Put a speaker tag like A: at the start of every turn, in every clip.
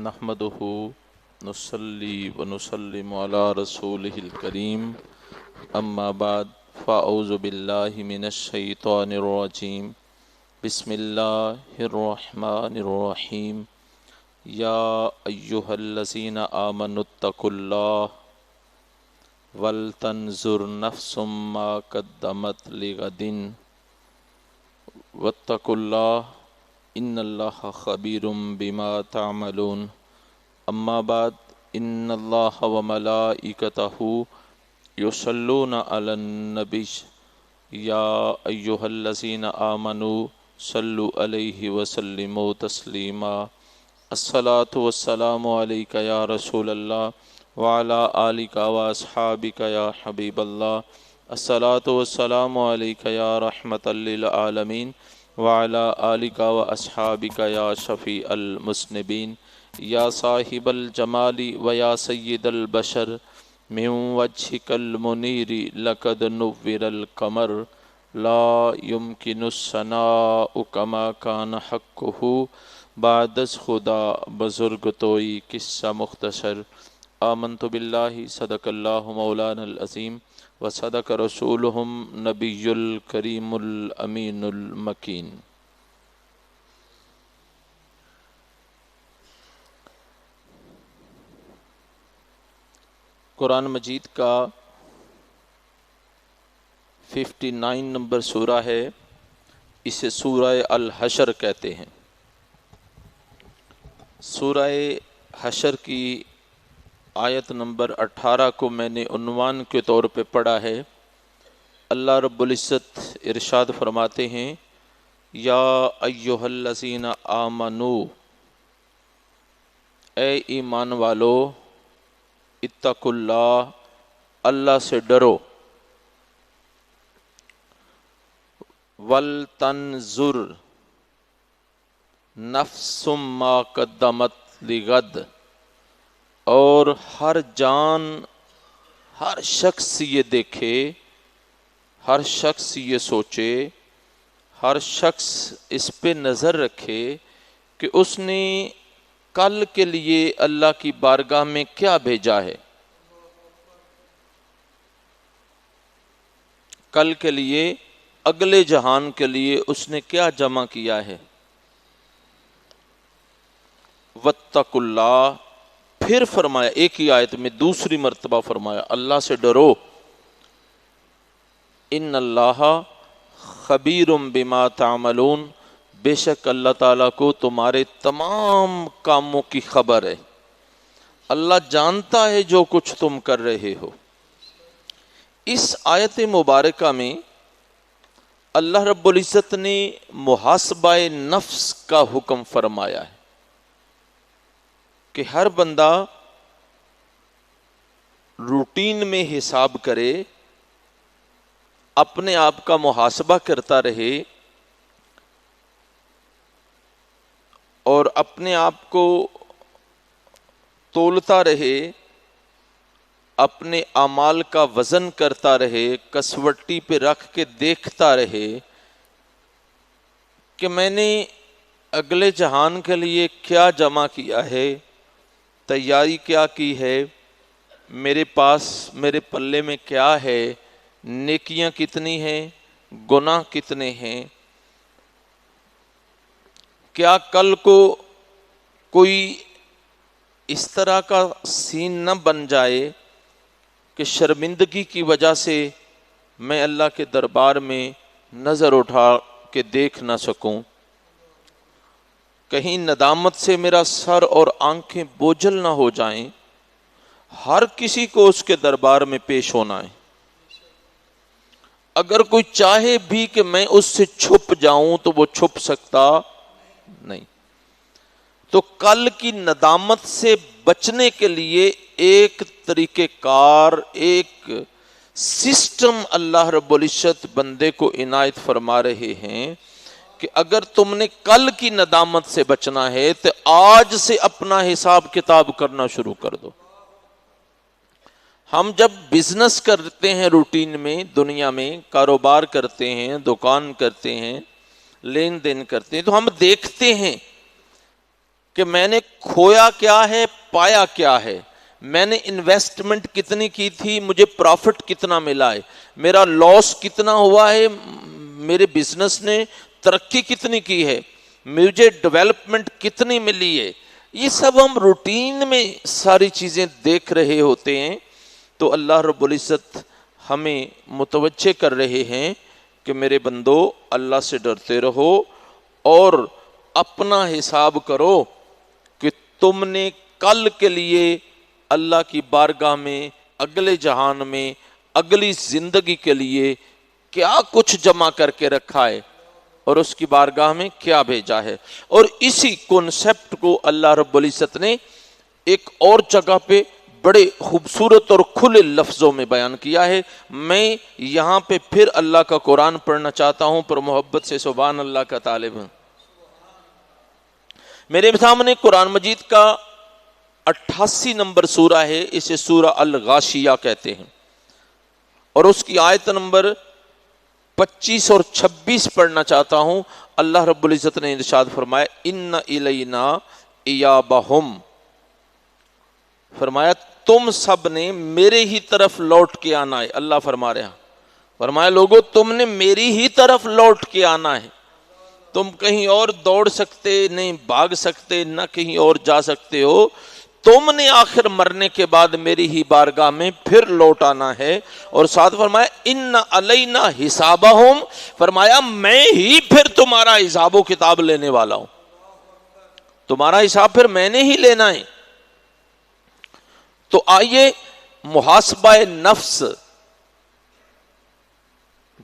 A: نحمده نصلي ونسلم على رسوله الكريم اما بعد فاعوذ بالله من الشيطان الرجيم بسم الله الرحمن الرحيم يا ايها الذين آمنوا اتقوا الله ولتنظر نفس ما قدمت لغد واتقوا الله ان اللہ خبیر بما تعملون اما بعد ان اللہ وملائکتہ یصلون علی النبی یا ایہا الذین آمنوا صلوا علیہ وسلموا تسلیما الصلاۃ والسلام علیک یا رسول اللہ وعلی آلک واصحابک یا حبیب اللہ الصلاۃ والسلام علیک یا رحمۃ للعالمین وعلى آلک و اصحابک یا شفیع المذنبین یا صاحب الجمال و یا سید البشر من وجهک المنیر لقد نور القمر لا يمكن الثناء كما كان حقه بعد از خدا بزرگ توئی قصہ مختصر آمنت باللہ صدق اللہ مولانا العظیم وصدق رسولہم نبی الکریم الامین المکین۔ قرآن مجید کا 59 نمبر سورہ ہے، اسے سورہ الحشر کہتے ہیں۔ سورہ حشر کی آیت نمبر 18 کو میں نے عنوان کے طور پہ پڑھا ہے۔ اللہ رب العزت ارشاد فرماتے ہیں یا ایہا الذین آمنو، اے ایمان والو، اتقوا اللہ، اللہ سے ڈرو، ولتنظر نفس ما قدمت لغد، اور ہر جان، ہر شخص یہ دیکھے، ہر شخص یہ سوچے، ہر شخص اس پہ نظر رکھے کہ اس نے کل کے لیے اللہ کی بارگاہ میں کیا بھیجا ہے، کل کے لیے، اگلے جہان کے لیے اس نے کیا جمع کیا ہے۔ واتقوا اللہ، پھر فرمایا ایک ہی آیت میں دوسری مرتبہ فرمایا اللہ سے ڈرو، ان اللہ خبیر بما تعملون، بے شک اللہ تعالیٰ کو تمہارے تمام کاموں کی خبر ہے، اللہ جانتا ہے جو کچھ تم کر رہے ہو۔ اس آیت مبارکہ میں اللہ رب العزت نے محاسبہ نفس کا حکم فرمایا ہے کہ ہر بندہ روٹین میں حساب کرے، اپنے آپ کا محاسبہ کرتا رہے اور اپنے آپ کو تولتا رہے، اپنے اعمال کا وزن کرتا رہے، کسوٹی پہ رکھ کے دیکھتا رہے کہ میں نے اگلے جہان کے لیے کیا جمع کیا ہے، تیاری کیا کی ہے، میرے پاس، میرے پلے میں کیا ہے، نیکیاں کتنی ہیں، گناہ کتنے ہیں، کیا کل کو کوئی اس طرح کا سین نہ بن جائے کہ شرمندگی کی وجہ سے میں اللہ کے دربار میں نظر اٹھا کے دیکھ نہ سکوں، کہیں ندامت سے میرا سر اور آنکھیں بوجھل نہ ہو جائیں۔ ہر کسی کو اس کے دربار میں پیش ہونا ہے، اگر کوئی چاہے بھی کہ میں اس سے چھپ جاؤں تو وہ چھپ سکتا نہیں۔ تو کل کی ندامت سے بچنے کے لیے ایک طریقہ کار، ایک سسٹم اللہ رب العزت بندے کو عنایت فرما رہے ہیں کہ اگر تم نے کل کی ندامت سے بچنا ہے تو آج سے اپنا حساب کتاب کرنا شروع کر دو۔ ہم جب بزنس کرتے ہیں، روٹین میں، دنیا میں کاروبار کرتے ہیں، دکان کرتے ہیں، لین دین کرتے ہیں، تو ہم دیکھتے ہیں کہ میں نے کھویا کیا ہے، پایا کیا ہے، میں نے انویسٹمنٹ کتنی کی تھی، مجھے پروفٹ کتنا ملا ہے، میرا لاس کتنا ہوا ہے، میرے بزنس نے ترقی کتنی کی ہے، مجھے ڈیولپمنٹ کتنی ملی ہے. یہ سب ہم روٹین میں ساری چیزیں دیکھ رہے ہوتے ہیں. تو اللہ رب العزت ہمیں متوجہ کر رہے ہیں کہ میرے بندو اللہ سے ڈرتے رہو اور اپنا حساب کرو کہ تم نے کل کے لیے اللہ کی بارگاہ میں، اگلے جہان میں، اگلی زندگی کے لیے کیا کچھ جمع کر کے رکھا ہے اور اس کی بارگاہ میں کیا بھیجا ہے. اور اسی کنسپٹ کو اللہ رب العزت نے ایک اور جگہ پہ بڑے خوبصورت اور کھلے لفظوں میں بیان کیا ہے. میں یہاں پہ پھر اللہ کا قرآن پڑھنا چاہتا ہوں، پر محبت سے سبحان اللہ کا طالب ہوں. میرے سامنے قرآن مجید کا 88 نمبر سورہ ہے، اسے سورہ الغاشیہ کہتے ہیں، اور اس کی آیت نمبر 25 اور 26 پڑھنا چاہتا ہوں. اللہ رب العزت نے ارشاد فرمایا ان الینا ایابہم، فرمایا تم سب نے میرے ہی طرف لوٹ کے آنا ہے. اللہ فرما رہا، فرمایا لوگو تم نے میری ہی طرف لوٹ کے آنا ہے. تم کہیں اور دوڑ سکتے نہیں، بھاگ سکتے نہ کہیں اور جا سکتے ہو. تم نے آخر مرنے کے بعد میری ہی بارگاہ میں پھر لوٹ آنا ہے. اور ساتھ فرمایا ان علینا حسابہم، فرمایا میں ہی پھر تمہارا حساب و کتاب لینے والا ہوں. تمہارا حساب پھر میں نے ہی لینا ہے. تو آئیے محاسبہ نفس،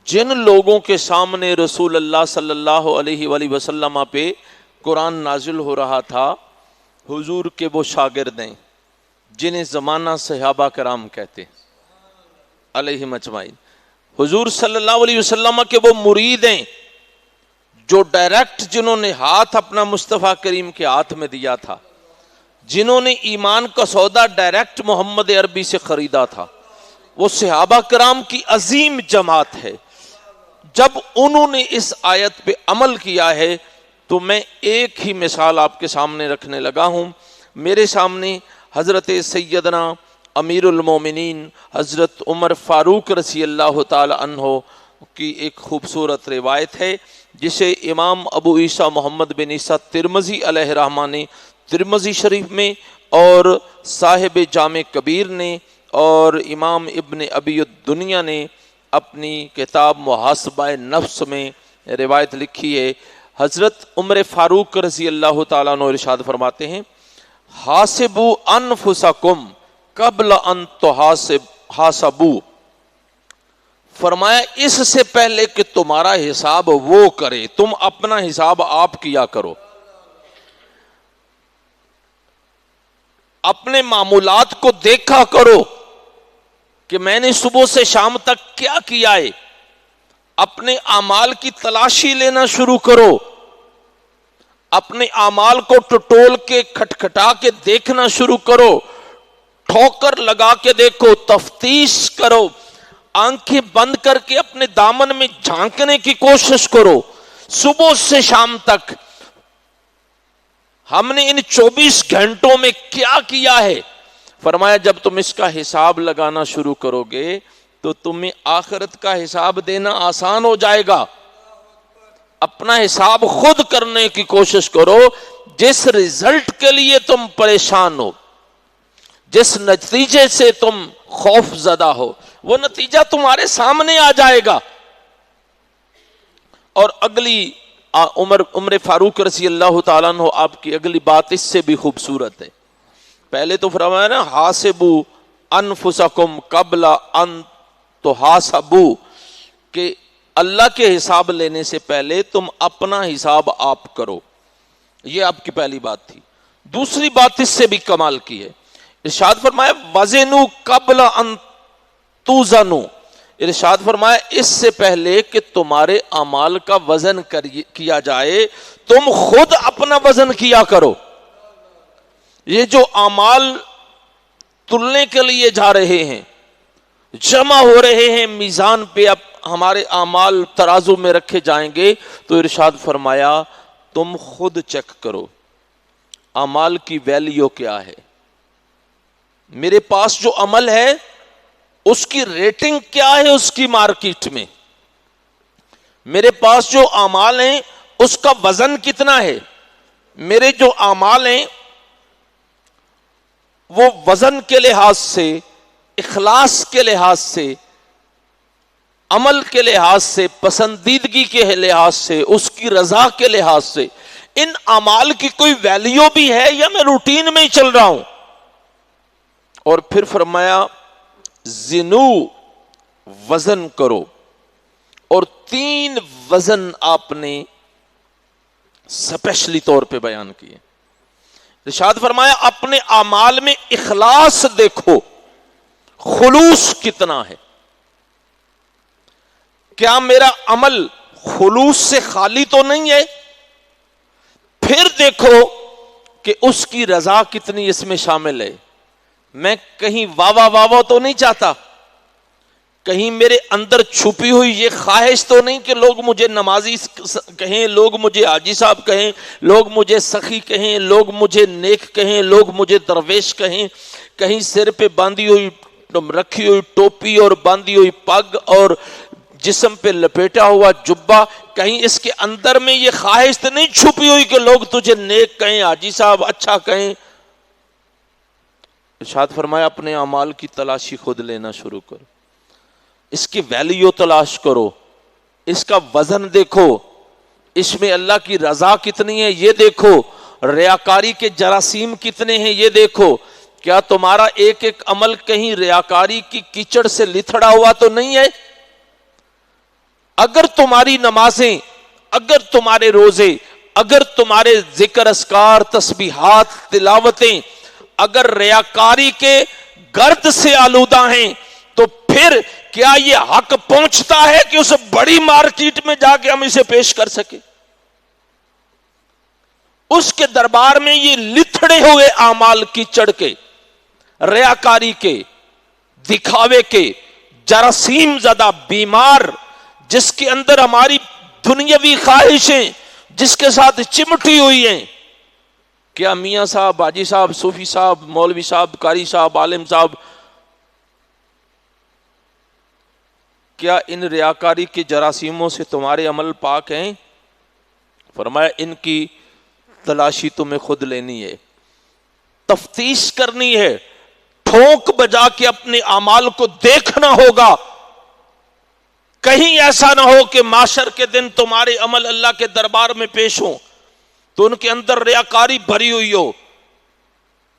A: جن لوگوں کے سامنے رسول اللہ صلی اللہ علیہ وآلہ وسلم پہ قرآن نازل ہو رہا تھا، حضور کے وہ شاگرد ہیں جنہیں زمانہ صحابہ کرام کہتے علیہم اجمعین. حضور صلی اللہ علیہ وسلم کے وہ مرید ہیں جو ڈائریکٹ، جنہوں نے ہاتھ اپنا مصطفیٰ کریم کے ہاتھ میں دیا تھا، جنہوں نے ایمان کا سودا ڈائریکٹ محمد عربی سے خریدا تھا. وہ صحابہ کرام کی عظیم جماعت ہے. جب انہوں نے اس آیت پہ عمل کیا ہے تو میں ایک ہی مثال آپ کے سامنے رکھنے لگا ہوں. میرے سامنے حضرت سیدنا امیر المومنین حضرت عمر فاروق رضی اللہ تعالی عنہ کی ایک خوبصورت روایت ہے، جسے امام ابو عیسیٰ محمد بن عیسیٰ ترمذی علیہ رحمہ نے ترمذی شریف میں، اور صاحب جامع کبیر نے، اور امام ابن ابی الدنیا نے اپنی کتاب محاسبہ نفس میں روایت لکھی ہے. حضرت عمر فاروق رضی اللہ تعالیٰ عنہ ارشاد فرماتے ہیں حاسبوا انفسکم قبل ان تحاسبوا، فرمایا اس سے پہلے کہ تمہارا حساب وہ کرے، تم اپنا حساب آپ کیا کرو. اپنے معمولات کو دیکھا کرو کہ میں نے صبح سے شام تک کیا کیا ہے. اپنے اعمال کی تلاشی لینا شروع کرو. اپنے اعمال کو ٹٹول کے کھٹکھٹا کے دیکھنا شروع کرو. ٹھوکر لگا کے دیکھو، تفتیش کرو. آنکھیں بند کر کے اپنے دامن میں جھانکنے کی کوشش کرو. صبح سے شام تک ہم نے ان 24 گھنٹوں میں کیا کیا ہے. فرمایا جب تم اس کا حساب لگانا شروع کرو گے تو تمہیں آخرت کا حساب دینا آسان ہو جائے گا. اپنا حساب خود کرنے کی کوشش کرو. جس رزلٹ کے لیے تم پریشان ہو، جس نتیجے سے تم خوف زدہ ہو، وہ نتیجہ تمہارے سامنے آ جائے گا. اور اگلی عمر فاروق رضی اللہ تعالیٰ عنہ آپ کی اگلی بات اس سے بھی خوبصورت ہے. پہلے تو فرمایا نا حاسبوا انفسکم قبل ان تحاسبوا، کہ اللہ کے حساب لینے سے پہلے تم اپنا حساب آپ کرو. یہ آپ کی پہلی بات تھی. دوسری بات اس سے بھی کمال کی ہے. ارشاد فرمایا وزنوا قبل ان توزنوا، ارشاد فرمایا اس سے پہلے کہ تمہارے اعمال کا وزن کیا جائے تم خود اپنا وزن کیا کرو. یہ جو اعمال تلنے کے لیے جا رہے ہیں، جمع ہو رہے ہیں میزان پہ، اب ہمارے اعمال ترازو میں رکھے جائیں گے، تو ارشاد فرمایا تم خود چیک کرو. اعمال کی ویلیو کیا ہے. میرے پاس جو عمل ہے اس کی ریٹنگ کیا ہے اس کی مارکیٹ میں. میرے پاس جو اعمال ہیں اس کا وزن کتنا ہے. میرے جو اعمال ہیں وہ وزن کے لحاظ سے، اخلاص کے لحاظ سے، عمل کے لحاظ سے، پسندیدگی کے لحاظ سے، اس کی رضا کے لحاظ سے، ان اعمال کی کوئی ویلیو بھی ہے یا میں روٹین میں ہی چل رہا ہوں. اور پھر فرمایا زنو، وزن کرو. اور 3 وزن آپ نے سپیشلی طور پہ بیان کیے. ارشاد فرمایا اپنے اعمال میں اخلاص دیکھو، خلوص کتنا ہے. کیا میرا عمل خلوص سے خالی تو نہیں ہے؟ پھر دیکھو کہ اس کی رضا کتنی اس میں شامل ہے. میں کہیں واوا واوا تو نہیں چاہتا، کہیں میرے اندر چھپی ہوئی یہ خواہش تو نہیں کہ لوگ مجھے نمازی کہیں، لوگ مجھے حاجی صاحب کہیں، لوگ مجھے سخی کہیں، لوگ مجھے نیک کہیں، لوگ مجھے درویش کہیں. کہیں سر پہ باندھی ہوئی رکھی ہوئی ٹوپی اور باندھی ہوئی پگ اور جسم پہ لپیٹا ہوا جبہ، کہیں اس کے اندر میں یہ خواہش تو نہیں چھپی ہوئی کہ لوگ تجھے نیک کہیں، حاجی صاحب اچھا کہیں. ارشاد فرمایا اپنے اعمال کی تلاشی خود لینا شروع کرو، اس کی ویلیو تلاش کرو، اس کا وزن دیکھو، اس میں اللہ کی رضا کتنی ہے یہ دیکھو، ریاکاری کے جراثیم کتنے ہیں یہ دیکھو. کیا تمہارا ایک ایک عمل کہیں ریاکاری کی کیچڑ سے لتھڑا ہوا تو نہیں ہے؟ اگر تمہاری نمازیں، اگر تمہارے روزے، اگر تمہارے ذکر اذکار تسبیحات تلاوتیں اگر ریاکاری کے گرد سے آلودہ ہیں تو پھر کیا یہ حق پہنچتا ہے کہ اسے بڑی مارکیٹ میں جا کے ہم اسے پیش کر سکے؟ اس کے دربار میں یہ لتھڑے ہوئے اعمال کی چڑھ کے، ریاکاری کے، دکھاوے کے، جراثیم زدہ بیمار، جس کے اندر ہماری دنیاوی خواہشیں جس کے ساتھ چمٹی ہوئی ہیں. کیا میاں صاحب، حاجی صاحب، صوفی صاحب، مولوی صاحب، قاری صاحب، عالم صاحب، کیا ان ریاکاری کے جراثیموں سے تمہارے عمل پاک ہیں؟ فرمایا ان کی تلاشی تمہیں خود لینی ہے، تفتیش کرنی ہے، ٹھونک بجا کے اپنے اعمال کو دیکھنا ہوگا. کہیں ایسا نہ ہو کہ معاشر کے دن تمہارے عمل اللہ کے دربار میں پیش ہوں تو ان کے اندر ریاکاری بھری ہوئی ہو،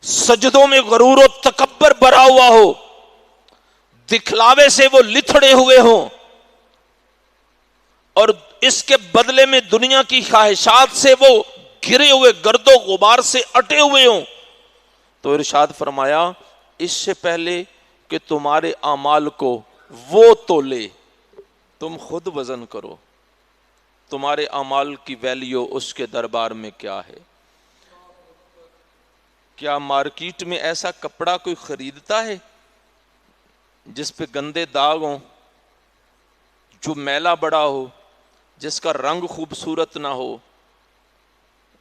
A: سجدوں میں غرور و تکبر بھرا ہوا ہو، دکھلاوے سے وہ لتھڑے ہوئے ہوں، اور اس کے بدلے میں دنیا کی خواہشات سے وہ گھرے ہوئے، گرد و غبار سے اٹے ہوئے ہوں. تو ارشاد فرمایا اس سے پہلے کہ تمہارے اعمال کو وہ تولے، تم خود وزن کرو تمہارے اعمال کی ویلیو اس کے دربار میں کیا ہے. کیا مارکیٹ میں ایسا کپڑا کوئی خریدتا ہے جس پہ گندے داغ ہوں، جو میلا بڑا ہو، جس کا رنگ خوبصورت نہ ہو،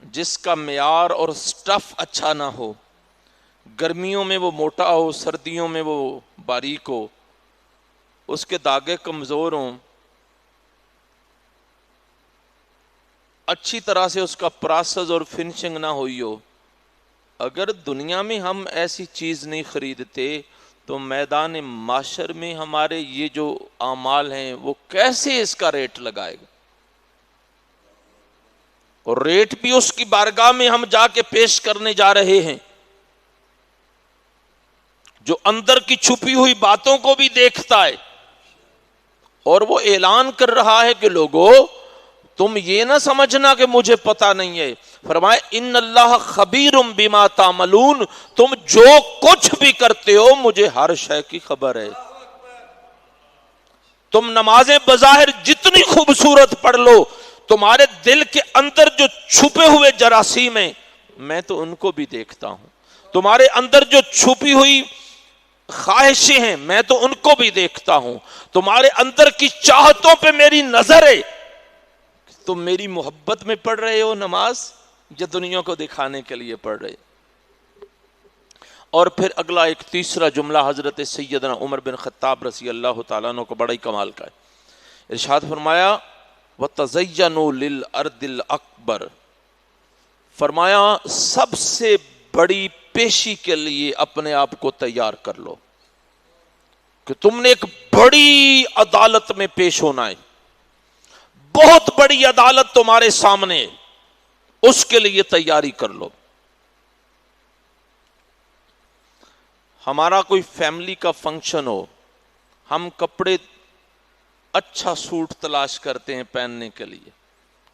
A: جس کا معیار اور سٹف اچھا نہ ہو، گرمیوں میں وہ موٹا ہو، سردیوں میں وہ باریک ہو، اس کے داغے کمزور ہوں، اچھی طرح سے اس کا پروسیس اور فنشنگ نہ ہوئی ہو. اگر دنیا میں ہم ایسی چیز نہیں خریدتے تو میدان معاشر میں ہمارے یہ جو اعمال ہیں وہ کیسے اس کا ریٹ لگائے گا؟ اور ریٹ بھی اس کی بارگاہ میں ہم جا کے پیش کرنے جا رہے ہیں جو اندر کی چھپی ہوئی باتوں کو بھی دیکھتا ہے، اور وہ اعلان کر رہا ہے کہ لوگوں تم یہ نہ سمجھنا کہ مجھے پتا نہیں ہے. فرمائے ان اللہ خبیر بما تعملون، تم جو کچھ بھی کرتے ہو مجھے ہر شے کی خبر ہے. تم نمازیں بظاہر جتنی خوبصورت پڑھ لو، تمہارے دل کے اندر جو چھپے ہوئے جراثیم ہیں میں تو ان کو بھی دیکھتا ہوں. تمہارے اندر جو چھپی ہوئی خواہشیں ہیں میں تو ان کو بھی دیکھتا ہوں. تمہارے اندر کی چاہتوں پہ میری نظر ہے. تم میری محبت میں پڑھ رہے ہو نماز، یہ دنیا کو دکھانے کے لیے پڑھ رہے. اور پھر اگلا ایک تیسرا جملہ حضرت سیدنا عمر بن خطاب رضی اللہ تعالیٰ عنہ کو بڑا ہی کمال کا ہے. ارشاد فرمایا وَتَزَيَّنُوا لِلْأَرْضِ الْأَكْبَرِ، فرمایا سب سے بڑی پیشی کے لیے اپنے آپ کو تیار کر لو کہ تم نے ایک بڑی عدالت میں پیش ہونا ہے، بہت بڑی عدالت تمہارے سامنے ہے، اس کے لیے تیاری کر لو. ہمارا کوئی فیملی کا فنکشن ہو، ہم کپڑے اچھا سوٹ تلاش کرتے ہیں پہننے کے لیے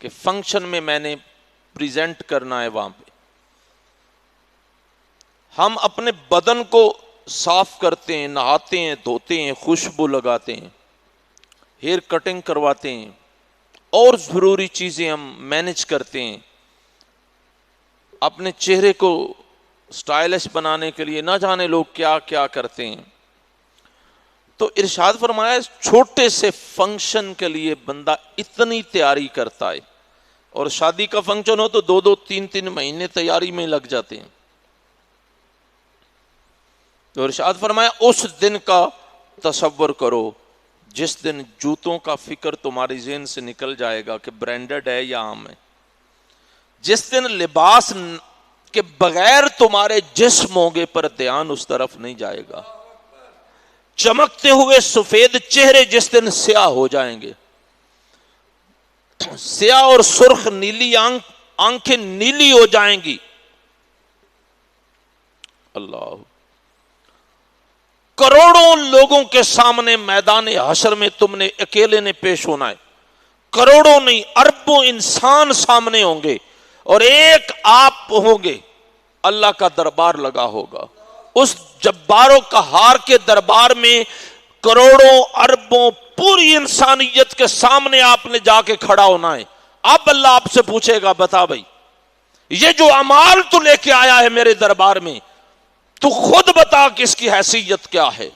A: کہ فنکشن میں میں نے پریزنٹ کرنا ہے. وہاں پہ ہم اپنے بدن کو صاف کرتے ہیں، نہاتے ہیں، دھوتے ہیں، خوشبو لگاتے ہیں، ہیئر کٹنگ کرواتے ہیں، اور ضروری چیزیں ہم مینج کرتے ہیں اپنے چہرے کو سٹائلش بنانے کے لیے. نہ جانے لوگ کیا کیا کرتے ہیں. تو ارشاد فرمایا چھوٹے سے فنکشن کے لیے بندہ اتنی تیاری کرتا ہے، اور شادی کا فنکشن ہو تو 2-2 3-3 مہینے تیاری میں لگ جاتے ہیں. تو ارشاد فرمایا اس دن کا تصور کرو جس دن جوتوں کا فکر تمہاری ذہن سے نکل جائے گا کہ برانڈڈ ہے یا عام ہے. جس دن لباس کے بغیر تمہارے جسم ہوگے پر دھیان اس طرف نہیں جائے گا. چمکتے ہوئے سفید چہرے جس دن سیاہ ہو جائیں گے، سیاہ اور سرخ نیلی آنکھیں نیلی ہو جائیں گی. اللہ، کروڑوں لوگوں کے سامنے میدان حشر میں تم نے اکیلے نے پیش ہونا ہے. کروڑوں نہیں، اربوں انسان سامنے ہوں گے اور ایک آپ ہوں گے. اللہ کا دربار لگا ہوگا. اس جبار و قہار کے دربار میں کروڑوں اربوں پوری انسانیت کے سامنے آپ نے جا کے کھڑا ہونا ہے. اب اللہ آپ سے پوچھے گا بتا بھائی یہ جو اعمال تو لے کے آیا ہے میرے دربار میں، تو خود بتا کہ اس کی حیثیت کیا ہے.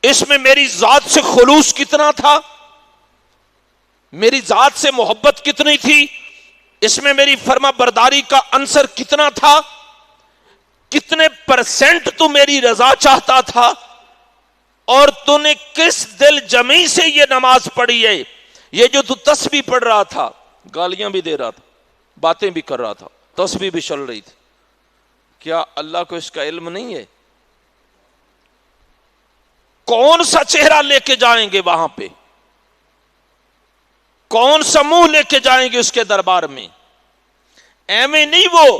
A: اس میں میری ذات سے خلوص کتنا تھا، میری ذات سے محبت کتنی تھی، اس میں میری فرما برداری کا عنصر کتنا تھا، کتنے پرسنٹ تو میری رضا چاہتا تھا، اور تو نے کس دل جمی سے یہ نماز پڑھی ہے. یہ جو تو تسبیح پڑھ رہا تھا، گالیاں بھی دے رہا تھا، باتیں بھی کر رہا تھا، تسبیح بھی چل رہی تھی، کیا اللہ کو اس کا علم نہیں ہے؟ کون سا چہرہ لے کے جائیں گے وہاں پہ، کون سا منہ لے کے جائیں گے اس کے دربار میں؟ ایویں نہیں وہ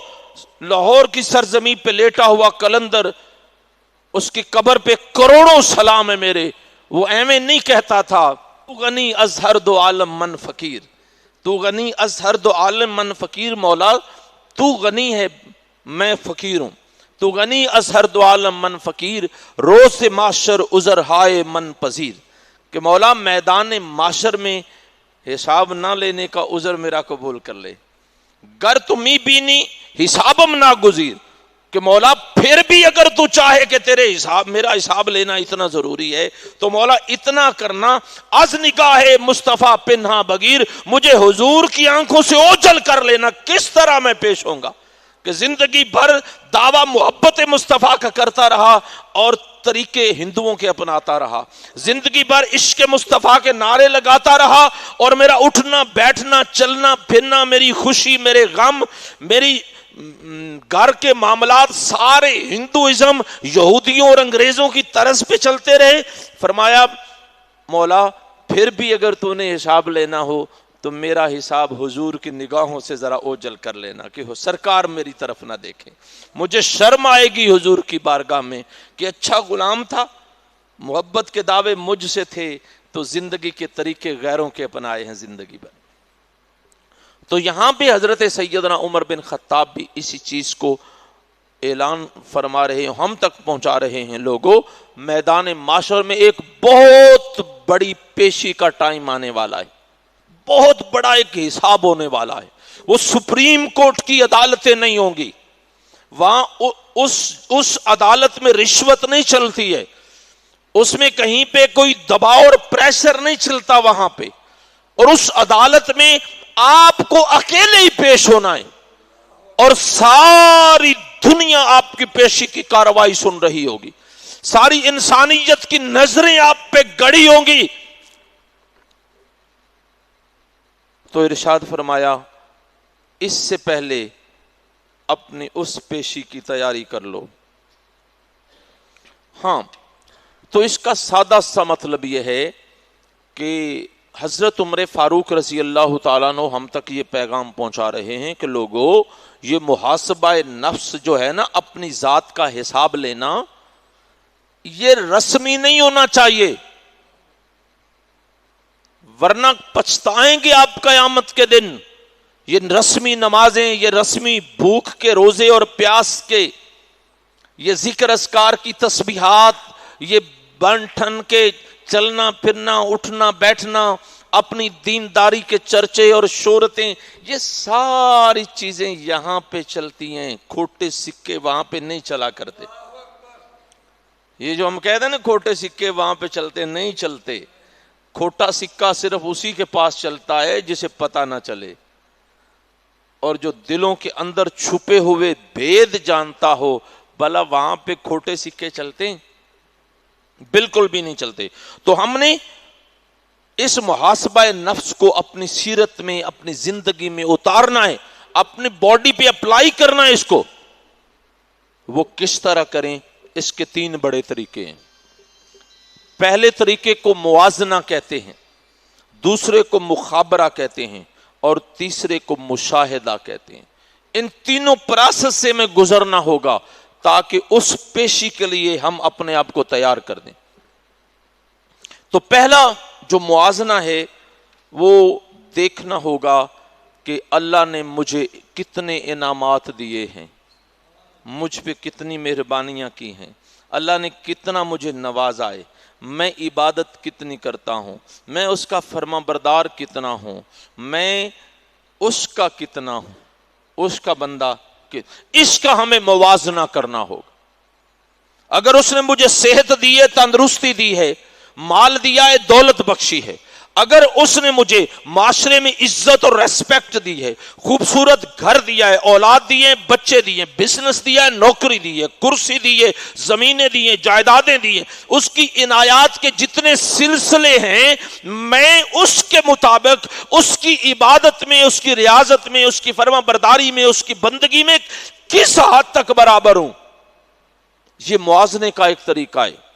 A: لاہور کی سرزمین پہ لیٹا ہوا کلندر، اس کی قبر پہ کروڑوں سلام ہے میرے، وہ ایویں نہیں کہتا تھا تو غنی از ہر دو عالم من فقیر، تو غنی از ہر دو عالم من فقیر. مولا تو غنی ہے میں فقیر ہوں، تو غنی از ہر دو عالم من فقیر، روز معاشر عذر ہائے من پذیر. کہ مولا میدان معاشر میں حساب نہ لینے کا عذر میرا قبول کر لے. گر تمہیں بینی حسابم نہ گزیر، کہ مولا پھر بھی اگر تو چاہے کہ تیرے حساب میرا حساب لینا اتنا ضروری ہے تو مولا اتنا کرنا، از نگاہ مصطفیٰ پنہا بغیر، مجھے حضور کی آنکھوں سے اوجھل کر لینا. کس طرح میں پیش ہوں گا کہ زندگی بھر دعویٰ محبت مصطفیٰ کا کرتا رہا اور طریقے ہندوؤں کے اپناتا رہا، زندگی بھر عشق مصطفیٰ کے نعرے لگاتا رہا، اور میرا اٹھنا بیٹھنا چلنا پھرنا، میری خوشی میرے غم، میری گھر کے معاملات سارے ہندوازم یہودیوں اور انگریزوں کی طرز پہ چلتے رہے. فرمایا مولا پھر بھی اگر تو نے حساب لینا ہو تو میرا حساب حضور کی نگاہوں سے ذرا اوجھل کر لینا کہ سرکار میری طرف نہ دیکھیں. مجھے شرم آئے گی حضور کی بارگاہ میں کہ اچھا غلام تھا، محبت کے دعوے مجھ سے تھے تو زندگی کے طریقے غیروں کے اپنائے ہیں زندگی بھر. تو یہاں پہ حضرت سیدنا عمر بن خطاب بھی اسی چیز کو اعلان فرما رہے ہیں، ہم تک پہنچا رہے ہیں. لوگوں میدان معاشر میں ایک بہت بڑی پیشی کا ٹائم آنے والا ہے، بہت بڑا ایک حساب ہونے والا ہے. وہ سپریم کورٹ کی عدالتیں نہیں ہوں گی، وہاں اس عدالت میں رشوت نہیں چلتی ہے، اس میں کہیں پہ کوئی دباؤ اور پریشر نہیں چلتا وہاں پہ. اور اس عدالت میں آپ کو اکیلے ہی پیش ہونا ہے. اور ساری دنیا آپ کی پیشی کی کارروائی سن رہی ہوگی، ساری انسانیت کی نظریں آپ پہ گڑی ہوں گی، تو ارشاد فرمایا اس سے پہلے اپنی اس پیشی کی تیاری کر لو۔ ہاں، تو اس کا سادہ سا مطلب یہ ہے کہ حضرت عمر فاروق رضی اللہ تعالیٰ عنہ ہم تک یہ پیغام پہنچا رہے ہیں کہ لوگوں، یہ محاسبہ نفس جو ہے نا، اپنی ذات کا حساب لینا، یہ رسمی نہیں ہونا چاہیے، ورنہ پچھتائیں گے آپ قیامت کے دن۔ یہ رسمی نمازیں، یہ رسمی بھوک کے روزے اور پیاس کے، یہ ذکر اذکار کی تسبیحات، یہ بن ٹھن کے چلنا پھرنا اٹھنا بیٹھنا، اپنی دینداری کے چرچے اور شہرتیں، یہ ساری چیزیں یہاں پہ چلتی ہیں، کھوٹے سکے وہاں پہ نہیں چلا کرتے۔ یہ جو ہم کہتے ہیں نا کھوٹے سکے وہاں پہ چلتے، نہیں چلتے۔ کھوٹا سکہ صرف اسی کے پاس چلتا ہے جسے پتہ نہ چلے، اور جو دلوں کے اندر چھپے ہوئے بھید جانتا ہو، بھلا وہاں پہ کھوٹے سکے چلتے ہیں؟ بالکل بھی نہیں چلتے۔ تو ہم نے اس محاسبہ نفس کو اپنی سیرت میں، اپنی زندگی میں اتارنا ہے، اپنی باڈی پہ اپلائی کرنا ہے اس کو۔ وہ کس طرح کریں؟ اس کے 3 بڑے طریقے ہیں۔ پہلے طریقے کو موازنہ کہتے ہیں، دوسرے کو مخابرہ کہتے ہیں، اور تیسرے کو مشاہدہ کہتے ہیں۔ ان تینوں پروسیس سے میں گزرنا ہوگا تاکہ اس پیشی کے لیے ہم اپنے آپ کو تیار کر دیں۔ تو پہلا جو موازنہ ہے وہ دیکھنا ہوگا کہ اللہ نے مجھے کتنے انعامات دیے ہیں، مجھ پہ کتنی مہربانیاں کی ہیں، اللہ نے کتنا مجھے نوازا ہے، میں عبادت کتنی کرتا ہوں، میں اس کا فرما بردار کتنا ہوں، میں اس کا کتنا ہوں، اس کا بندہ، اس کا ہمیں موازنہ کرنا ہوگا۔ اگر اس نے مجھے صحت دی ہے، تندرستی دی ہے، مال دیا ہے، دولت بخشی ہے، اگر اس نے مجھے معاشرے میں عزت اور ریسپیکٹ دی ہے، خوبصورت گھر دیا ہے، اولاد دی ہے، بچے دیے، بزنس دیا ہے، نوکری دی ہے، کرسی دی ہے، زمینیں دی ہیں، جائیدادیں دی ہیں، اس کی عنایات کے جتنے سلسلے ہیں، میں اس کے مطابق اس کی عبادت میں، اس کی ریاضت میں، اس کی فرما برداری میں، اس کی بندگی میں کس حد تک برابر ہوں؟ یہ موازنے کا ایک طریقہ ہے۔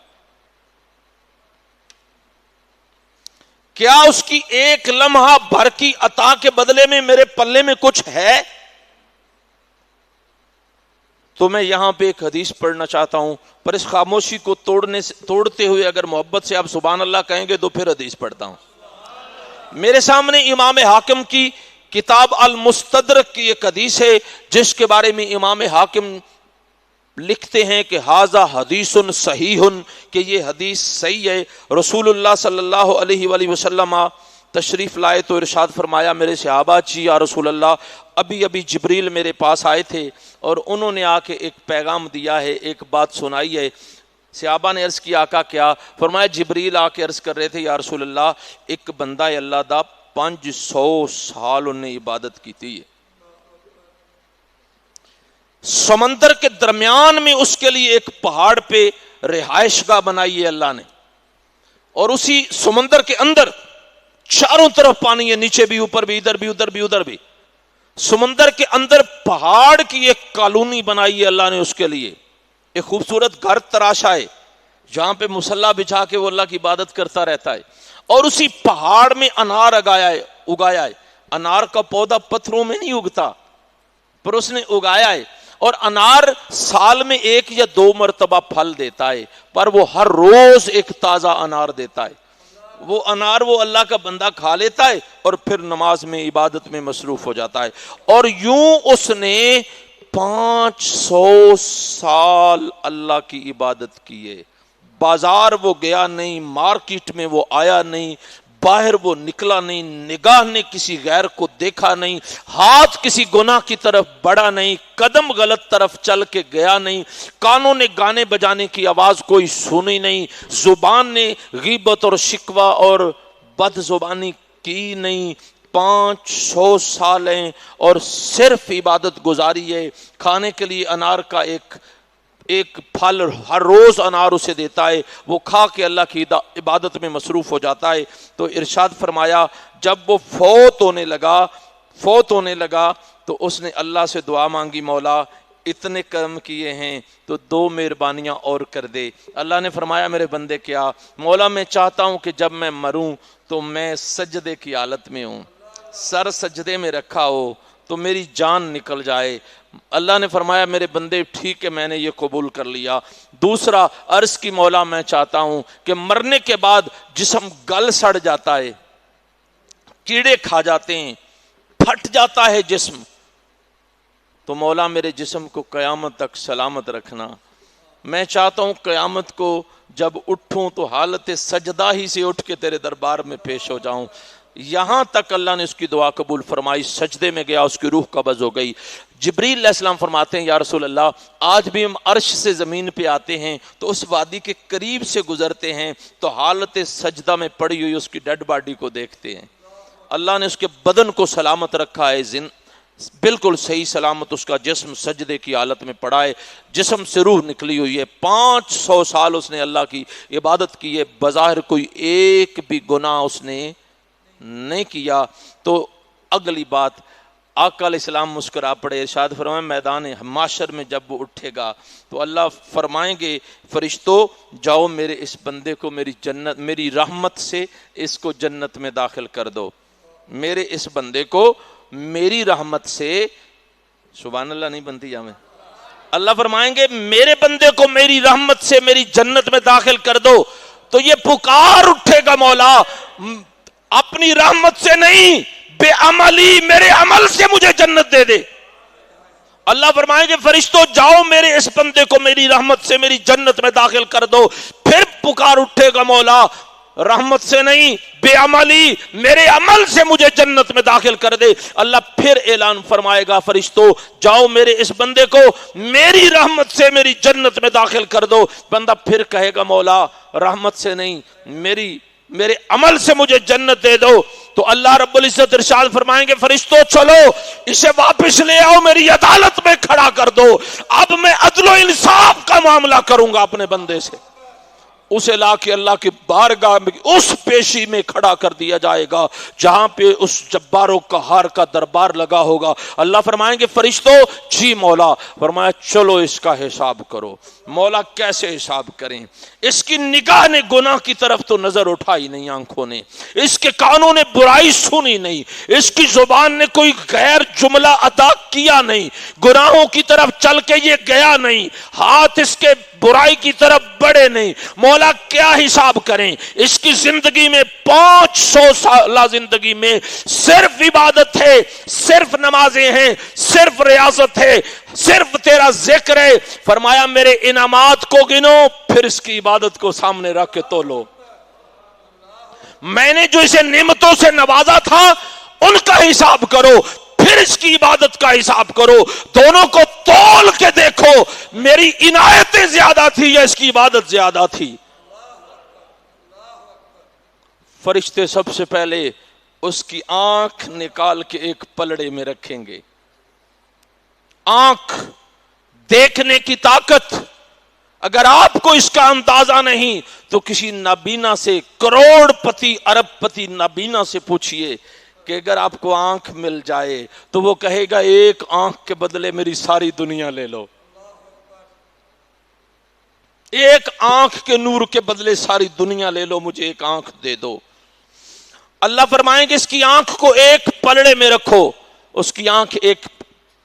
A: کیا اس کی ایک لمحہ بھر کی عطا کے بدلے میں میرے پلے میں کچھ ہے؟ تو میں یہاں پہ ایک حدیث پڑھنا چاہتا ہوں، پر اس خاموشی کو توڑتے ہوئے اگر محبت سے آپ سبحان اللہ کہیں گے تو پھر حدیث پڑھتا ہوں۔ میرے سامنے امام حاکم کی کتاب المستدرک کی ایک حدیث ہے جس کے بارے میں امام حاکم لکھتے ہیں کہ ھذا حدیث صحیح، کہ یہ حدیث صحیح ہے۔ رسول اللہ صلی اللہ علیہ وآلہ وسلم تشریف لائے تو ارشاد فرمایا، میرے صحابہ جی یا رسول اللہ، ابھی جبریل میرے پاس آئے تھے اور انہوں نے آ کے ایک پیغام دیا ہے، ایک بات سنائی ہے۔ صحابہ نے عرض کیا آقا کیا؟ فرمایا جبریل آ کے عرض کر رہے تھے یا رسول اللہ، ایک بندہ اللہ دا 500 سال انہیں عبادت کی تھی، سمندر کے درمیان میں اس کے لیے ایک پہاڑ پہ رہائش گاہ بنائی ہے اللہ نے، اور اسی سمندر کے اندر چاروں طرف پانی ہے، نیچے بھی، اوپر بھی، ادھر بھی، ادھر بھی، ادھر بھی۔ سمندر کے اندر پہاڑ کی ایک کالونی بنائی ہے اللہ نے اس کے لیے، ایک خوبصورت گھر تراشا ہے جہاں پہ مصلی بچھا کے وہ اللہ کی عبادت کرتا رہتا ہے، اور اسی پہاڑ میں انار اگایا ہے۔ انار کا پودا پتھروں میں نہیں اگتا، پر اس نے اگایا ہے، اور انار سال میں 1 یا 2 مرتبہ پھل دیتا ہے، پر وہ ہر روز ایک تازہ انار دیتا ہے۔ وہ انار وہ اللہ کا بندہ کھا لیتا ہے اور پھر نماز میں، عبادت میں مصروف ہو جاتا ہے۔ اور یوں اس نے 500 سال اللہ کی عبادت کی ہے۔ بازار وہ گیا نہیں، مارکیٹ میں وہ آیا نہیں، باہر وہ نکلا نہیں، نگاہ نے کسی غیر کو دیکھا نہیں، ہاتھ کسی گناہ کی طرف بڑھا نہیں، قدم غلط طرف چل کے گیا نہیں، کانوں نے گانے بجانے کی آواز کوئی سنی نہیں، زبان نے غیبت اور شکوہ اور بد زبانی کی نہیں، 500 سال ہیں اور صرف عبادت گزاری ہے. کھانے کے لیے انار کا ایک پھل ہر روز انار اسے دیتا ہے، وہ کھا کے اللہ کی عبادت میں مصروف ہو جاتا ہے. تو ارشاد فرمایا جب وہ فوت ہونے لگا تو اس نے اللہ سے دعا مانگی، مولا اتنے کرم کیے ہیں تو 2 مہربانیاں اور کر دے. اللہ نے فرمایا میرے بندے کیا؟ مولا میں چاہتا ہوں کہ جب میں مروں تو میں سجدے کی حالت میں ہوں، سر سجدے میں رکھا ہو تو میری جان نکل جائے. اللہ نے فرمایا میرے بندے ٹھیک ہے، میں نے یہ قبول کر لیا. دوسرا عرض کی مولا میں چاہتا ہوں کہ مرنے کے بعد جسم گل سڑ جاتا ہے، کیڑے کھا جاتے ہیں، پھٹ جاتا ہے جسم، تو مولا میرے جسم کو قیامت تک سلامت رکھنا. میں چاہتا ہوں قیامت کو جب اٹھوں تو حالت سجدہ ہی سے اٹھ کے تیرے دربار میں پیش ہو جاؤں. یہاں تک اللہ نے اس کی دعا قبول فرمائی. سجدے میں گیا، اس کی روح قبض ہو گئی. جبریل علیہ السلام فرماتے ہیں یا رسول اللہ آج بھی ہم عرش سے زمین پہ آتے ہیں تو اس وادی کے قریب سے گزرتے ہیں تو حالت سجدہ میں پڑی ہوئی اس کی ڈیڈ باڈی کو دیکھتے ہیں. اللہ نے اس کے بدن کو سلامت رکھا ہے، بالکل صحیح سلامت اس کا جسم سجدے کی حالت میں پڑا ہے، جسم سے روح نکلی ہوئی ہے. 500 سال اس نے اللہ کی عبادت کی ہے، بظاہر کوئی ایک بھی گناہ اس نے نہیں کیا. تو اگلی بات آقا علیہ السلام مسکرا پڑے، ارشاد فرمائے میدان محشر میں جب وہ اٹھے گا تو اللہ فرمائیں گے فرشتوں جاؤ میرے اس بندے کو میری رحمت سے اس کو جنت میں داخل کر دو. میرے اس بندے کو میری رحمت سے، سبحان اللہ نہیں بنتی جا میں، اللہ فرمائیں گے میرے بندے کو میری رحمت سے میری جنت میں داخل کر دو. تو یہ پکار اٹھے گا مولا اپنی رحمت سے نہیں، بے عملی میرے عمل سے مجھے جنت دے دے. اللہ فرمائیں گے فرشتوں جاؤ میرے اس بندے کو میری رحمت سے میری جنت میں داخل کر دو. پھر پکار اٹھے گا مولا رحمت سے نہیں، بے عملی میرے عمل سے مجھے جنت میں داخل کر دے. اللہ پھر اعلان فرمائے گا فرشتوں جاؤ میرے اس بندے کو میری رحمت سے میری جنت میں داخل کر دو. بندہ پھر کہے گا مولا رحمت سے نہیں، میرے عمل سے مجھے جنت دے دو. تو اللہ رب العزت ارشاد فرمائیں گے فرشتوں چلو اسے واپس لے آؤ، میری عدالت میں کھڑا کر دو. اب میں عدل و انصاف کا معاملہ کروں گا اپنے بندے سے. اسے لا کے اللہ کی بارگاہ میں اس پیشی میں کھڑا کر دیا جائے گا جہاں پہ اس جبار و قہار کا دربار لگا ہوگا. اللہ فرمائیں گے فرشتوں جی مولا. فرمایا چلو اس کا حساب کرو. مولا کیسے حساب کریں؟ اس کی نگاہ نے گناہ کی طرف تو نظر اٹھائی نہیں، آنکھوں نے، اس کے کانوں نے برائی سنی نہیں، اس کی زبان نے کوئی غیر جملہ ادا کیا نہیں، گناہوں کی طرف چل کے یہ گیا نہیں، ہاتھ اس کے برائی کی طرف بڑھے نہیں. مولا کیا حساب کریں؟ اس کی زندگی میں 500 سالہ زندگی میں صرف عبادت ہے، صرف نمازیں ہیں، صرف ریاضت ہے، صرف تیرا ذکر ہے. فرمایا میرے انعامات کو گنو پھر اس کی عبادت کو سامنے رکھ کے تولو. میں نے جو اسے نعمتوں سے نوازا تھا ان کا حساب کرو پھر اس کی عبادت کا حساب کرو. دونوں کو تول کے دیکھو میری عنایتیں زیادہ تھی یا اس کی عبادت زیادہ تھی. فرشتے سب سے پہلے اس کی آنکھ نکال کے ایک پلڑے میں رکھیں گے. آنکھ دیکھنے کی طاقت اگر آپ کو اس کا اندازہ نہیں تو کسی نابینا سے، کروڑ پتی ارب پتی نابینا سے پوچھئے کہ اگر آپ کو آنکھ مل جائے تو وہ کہے گا ایک آنکھ کے بدلے میری ساری دنیا لے لو. ایک آنکھ کے نور کے بدلے ساری دنیا لے لو، مجھے ایک آنکھ دے دو. اللہ فرمائیں گے اس کی آنکھ کو ایک پلڑے میں رکھو. اس کی آنکھ ایک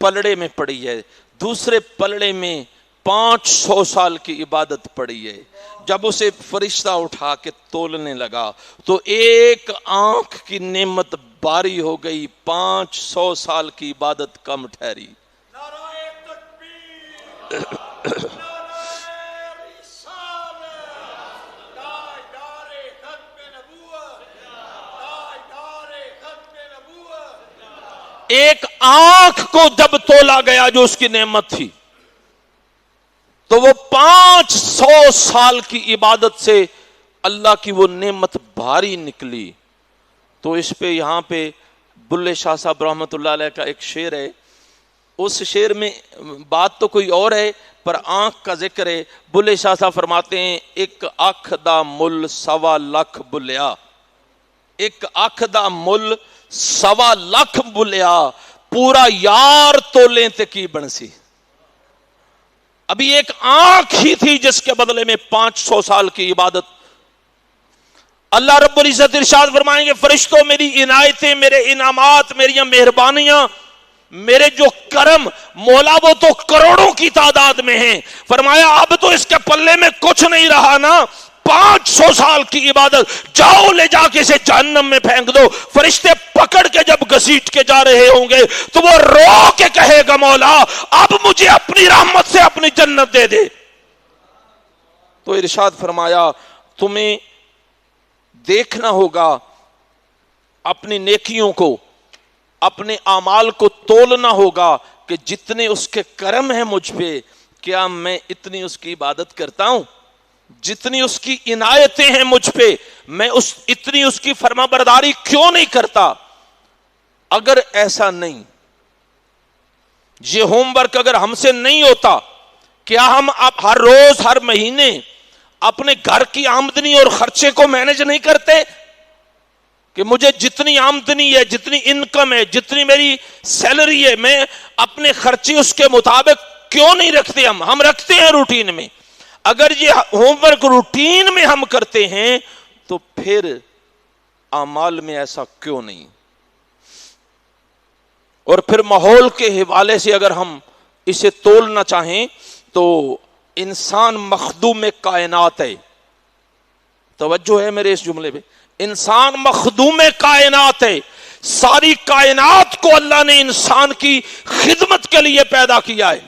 A: پلڑے میں پڑی ہے، دوسرے پلڑے میں 500 سال کی عبادت پڑی ہے. جب اسے فرشتہ اٹھا کے تولنے لگا تو ایک آنکھ کی نعمت باری ہو گئی، 500 سال کی عبادت کم ٹھہری. ایک آنکھ کو جب تولا گیا جو اس کی نعمت تھی تو وہ 500 سال کی عبادت سے اللہ کی وہ نعمت بھاری نکلی. تو اس پہ یہاں پہ بلے شاہ صاحب رحمۃ اللہ علیہ کا ایک شعر ہے، اس شعر میں بات تو کوئی اور ہے پر آنکھ کا ذکر ہے. بلے شاہ صاحب فرماتے ہیں ایک اکھ دا مل سوا لکھ بلیا، ایک اکھ دا مل سوا لکھ بلیا، پورا یار تولیں تے کی بنسی. ابھی ایک آنکھ ہی تھی جس کے بدلے میں 500 سال کی عبادت. اللہ رب العزت ارشاد فرمائیں گے فرشتوں میری عنایتیں، میرے انعامات، میری مہربانیاں، میرے جو کرم مولا وہ تو کروڑوں کی تعداد میں ہیں. فرمایا اب تو اس کے پلے میں کچھ نہیں رہا نا، 500 سال کی عبادت، جاؤ لے جا کے اسے جہنم میں پھینک دو. فرشتے پکڑ کے جب گھسیٹ کے جا رہے ہوں گے تو وہ رو کے کہے گا مولا اب مجھے اپنی رحمت سے اپنی جنت دے دے. تو ارشاد فرمایا تمہیں دیکھنا ہوگا اپنی نیکیوں کو، اپنے اعمال کو تولنا ہوگا کہ جتنے اس کے کرم ہیں مجھ پہ، کیا میں اتنی اس کی عبادت کرتا ہوں؟ جتنی اس کی عنایتیں ہیں مجھ پہ، میں اتنی اس کی فرما برداری کیوں نہیں کرتا؟ اگر ایسا نہیں، یہ ہوم ورک اگر ہم سے نہیں ہوتا، کیا ہم اب ہر روز ہر مہینے اپنے گھر کی آمدنی اور خرچے کو مینج نہیں کرتے کہ مجھے جتنی آمدنی ہے، جتنی انکم ہے، جتنی میری سیلری ہے، میں اپنے خرچے اس کے مطابق کیوں نہیں رکھتے؟ ہم رکھتے ہیں روٹین میں. اگر یہ ہوم ورک روٹین میں ہم کرتے ہیں تو پھر اعمال میں ایسا کیوں نہیں؟ اور پھر ماحول کے حوالے سے اگر ہم اسے تولنا چاہیں تو انسان مخدوم کائنات ہے. توجہ ہے میرے اس جملے پہ، انسان مخدوم کائنات ہے. ساری کائنات کو اللہ نے انسان کی خدمت کے لیے پیدا کیا ہے.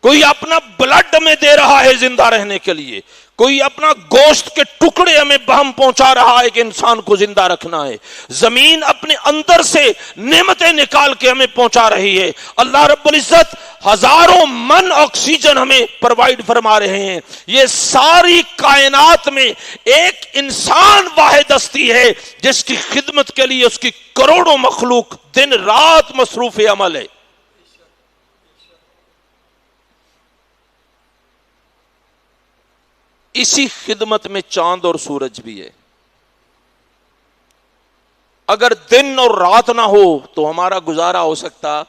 A: کوئی اپنا بلڈ ہمیں دے رہا ہے زندہ رہنے کے لیے، کوئی اپنا گوشت کے ٹکڑے ہمیں بہم پہنچا رہا ہے کہ انسان کو زندہ رکھنا ہے. زمین اپنے اندر سے نعمتیں نکال کے ہمیں پہنچا رہی ہے. اللہ رب العزت ہزاروں من آکسیجن ہمیں پرووائڈ فرما رہے ہیں. یہ ساری کائنات میں ایک انسان واحد ہستی ہے جس کی خدمت کے لیے اس کی کروڑوں مخلوق دن رات مصروف عمل ہے. اسی خدمت میں چاند اور سورج بھی ہے. اگر دن اور رات نہ ہو تو ہمارا گزارا ہو سکتا،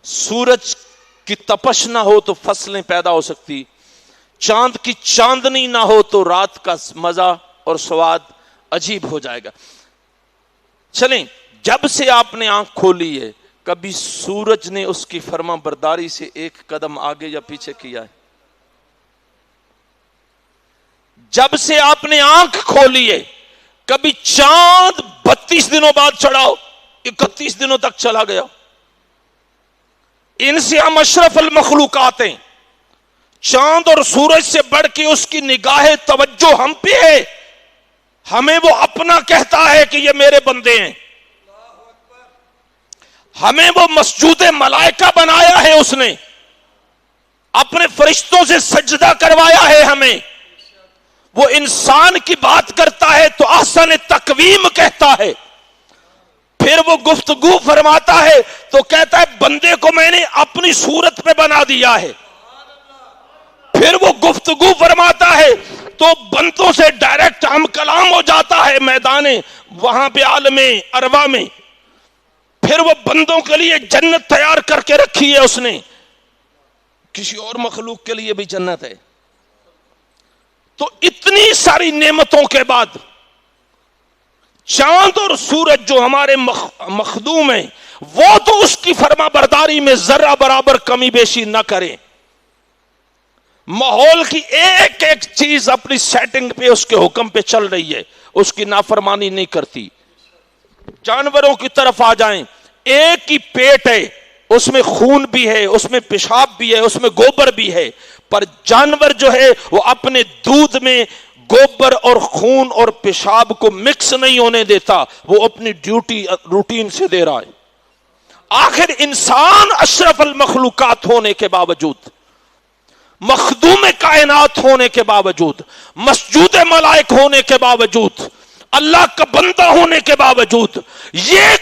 A: سورج کی تپش نہ ہو تو فصلیں پیدا ہو سکتی، چاند کی چاندنی نہ ہو تو رات کا مزہ اور سواد عجیب ہو جائے گا. چلیں، جب سے آپ نے آنکھ کھولی ہے کبھی سورج نے اس کی فرما برداری سے ایک قدم آگے یا پیچھے کیا ہے؟ جب سے آپ نے آنکھ کھولی ہے کبھی چاند 32 دنوں بعد چڑھاؤ 31 دنوں تک چلا گیا؟ ان سے ہم اشرف المخلوقات ہیں. چاند اور سورج سے بڑھ کے اس کی نگاہ توجہ ہم پہ ہے. ہمیں وہ اپنا کہتا ہے کہ یہ میرے بندے ہیں. ہمیں وہ مسجود ملائکہ بنایا ہے، اس نے اپنے فرشتوں سے سجدہ کروایا ہے ہمیں. وہ انسان کی بات کرتا ہے تو احسن تقویم کہتا ہے، پھر وہ گفتگو فرماتا ہے تو کہتا ہے بندے کو میں نے اپنی صورت پہ بنا دیا ہے. پھر وہ گفتگو فرماتا ہے تو بندوں سے ڈائریکٹ ہم کلام ہو جاتا ہے میدان وہاں پہ عالم ارواح میں. پھر وہ بندوں کے لیے جنت تیار کر کے رکھی ہے اس نے. کسی اور مخلوق کے لیے بھی جنت ہے. تو اتنی ساری نعمتوں کے بعد چاند اور سورج جو ہمارے مخدوم ہیں وہ تو اس کی فرما برداری میں ذرہ برابر کمی بیشی نہ کریں. ماحول کی ایک ایک چیز اپنی سیٹنگ پہ اس کے حکم پہ چل رہی ہے، اس کی نافرمانی نہیں کرتی. جانوروں کی طرف آ جائیں، ایک ہی پیٹ ہے، اس میں خون بھی ہے، اس میں پیشاب بھی ہے، اس میں گوبر بھی ہے، پر جانور جو ہے وہ اپنے دودھ میں گوبر اور خون اور پیشاب کو مکس نہیں ہونے دیتا، وہ اپنی ڈیوٹی روٹین سے دے رہا ہے. آخر انسان اشرف المخلوقات ہونے کے باوجود، مخدوم کائنات ہونے کے باوجود، مسجود ملائک ہونے کے باوجود، اللہ کا بندہ ہونے کے باوجود، یہ